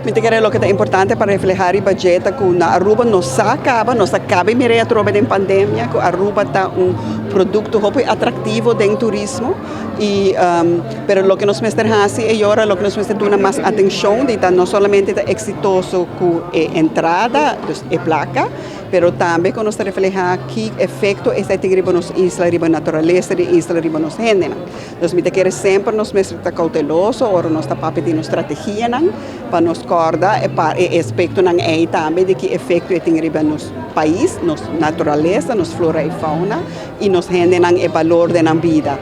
Mi te lo que é importante para reflejar e budget que na Aruba nos acaba mirei a troca da pandemia, que Aruba está produto muito atrativo de turismo e pero lo que nos mester hasi e agora lo que nos mester dona mais atenção de não somente tá exitoso com entrada, dus placa, pero também que nos refleja que efeito esta riba nos isla, riba natureza, isla riba nos gente. Então, me te quer sempre nos mester tá cauteloso, ora nos tá papetino estratégia para nos corda e aspecto não é também de que efeito tem riba nos país, nos natureza, nos flora e fauna e nos gente não é valor da vida.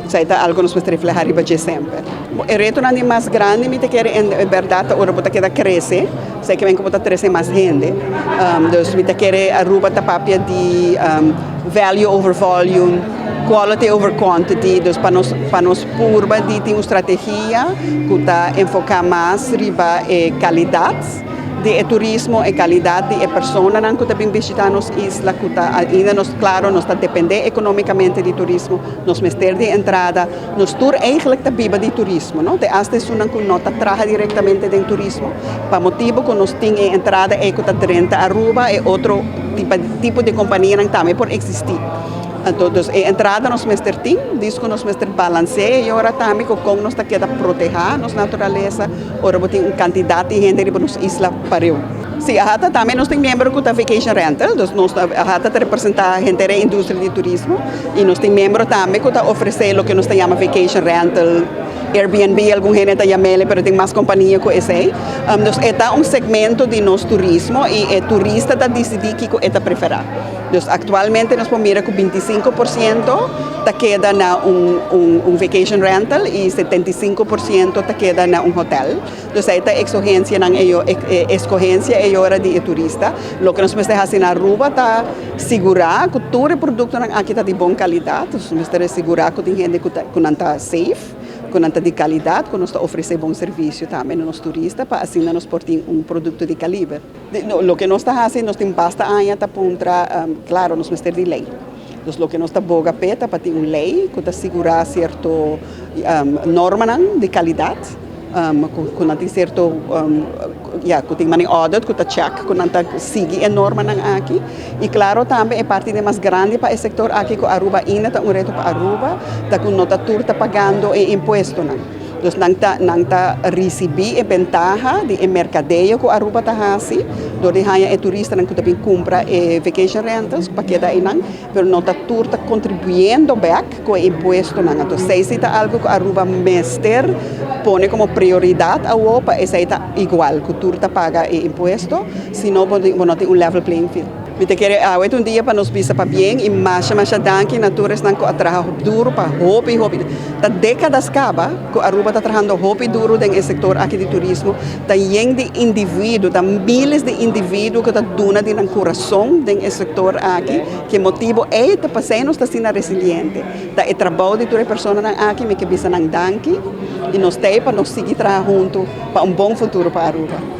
Isso algo nos mostra reflejar riba sempre. O reto não é mais grande, me te quer em verdade ora bota que cresce, sei que vem como cresce mais gente. Então me te quer a Aruba tá papia de value over volume, quality over quantity, então para nos purba de ter uma estratégia que tá enfocar mais riba qualidade de turismo e qualidade de pessoas que também visitam nos isla que ainda nos claro nos está depender economicamente de turismo nos mester de entrada nos tour eigenlijk tá viva de turismo não de hasta isso não que nota traga diretamente de turismo para motivo que nos tem entrada é que tá dentro Aruba e outro tipo de companhia não também por existir. Então, a entrada nos mester tem, disco nos mester balanceia e agora também com nos está queda proteger nos natureza, ora tem uma quantidade de gente para nos isla pariu. Sim, a Hata também nós temos membro que tá vacation rental, a Hata representa a gente da indústria de turismo e nós temos membro também que tá oferecer o que nós chamamos vacation rental, Airbnb, algum gente está chamando, mas tem mais companhia que esse. Então, é segmento de nosso turismo e o turista está decidindo que está preferir. Então, atualmente, nós podemos ver que 25% está queda na vacation rental e 75% está queda na hotel. Então, esta exigência é hora de turista. O que nós precisamos fazer na Aruba está segurar que todo o produto aqui está de boa qualidade. Nós precisamos segurar que tem gente que não está safe, que não está de qualidade, que nós oferecemos bom serviço também aos turistas para assim nós portem produto de calibre. O que nós está fazendo, nós temos basta anos para contra, claro, nós precisamos de lei. Então, o que nós está boga peta para ter uma lei que está segurar certo norma de qualidade, que não tem certo que tem uma audit, que está check, que não está seguir a norma aqui. E claro, também é parte mais grande para o setor aqui que Aruba ainda está reto para Aruba, que não está pagando imposto. Então, não está recebendo a ventaja de mercadeio que Aruba está fazendo, onde há turista que também compra vacation rentals para que daí não, mas não está contribuindo back com o imposto. Então, se é algo que Aruba mester põe como prioridade a Europa, é igual, que o turista paga o imposto, senão não tem level playing field. Me te quer hoje dia para nos visa para bem e mais danke naturas não atraja duro para hobby. Da décadas acaba que a Aruba está trabalhando hobby duro no setor aqui de turismo, da de indivíduo, da milhares de indivíduos que está dando de coração no setor aqui, que motivo é para passar nós está sendo resiliente. Da é trabalho de todas as pessoas aqui me que visa não danke e nós tem para nós seguir trabalhando junto para bom futuro para a Aruba.